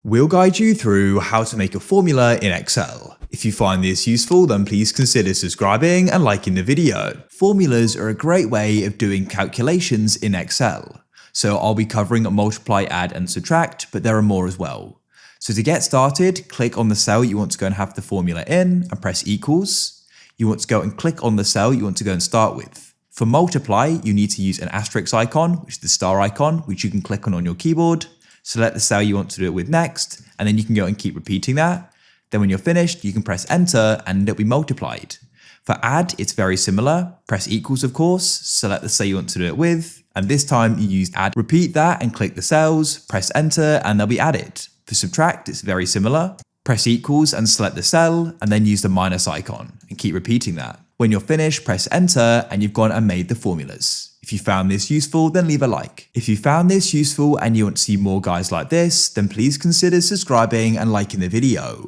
We'll guide you through how to make a formula in Excel. If you find this useful, then please consider subscribing and liking the video. Formulas are a great way of doing calculations in Excel. So I'll be covering multiply, add, and subtract, but there are more as well. So to get started, click on the cell you want to go and have the formula in and press equals. You want to go and click on the cell you want to go and start with. For multiply, you need to use an asterisk icon, which is the star icon, which you can click on your keyboard. Select the cell you want to do it with next, and then you can go and keep repeating that. Then when you're finished, you can press enter and it'll be multiplied. For add, it's very similar. Press equals, of course, select the cell you want to do it with, and this time you use add. Repeat that and click the cells, press enter, and they'll be added. For subtract, it's very similar. Press equals and select the cell, and then use the minus icon, and keep repeating that. When you're finished, press enter, and you've gone and made the formulas. If you found this useful, then leave a like. If you found this useful and you want to see more guides like this, then please consider subscribing and liking the video.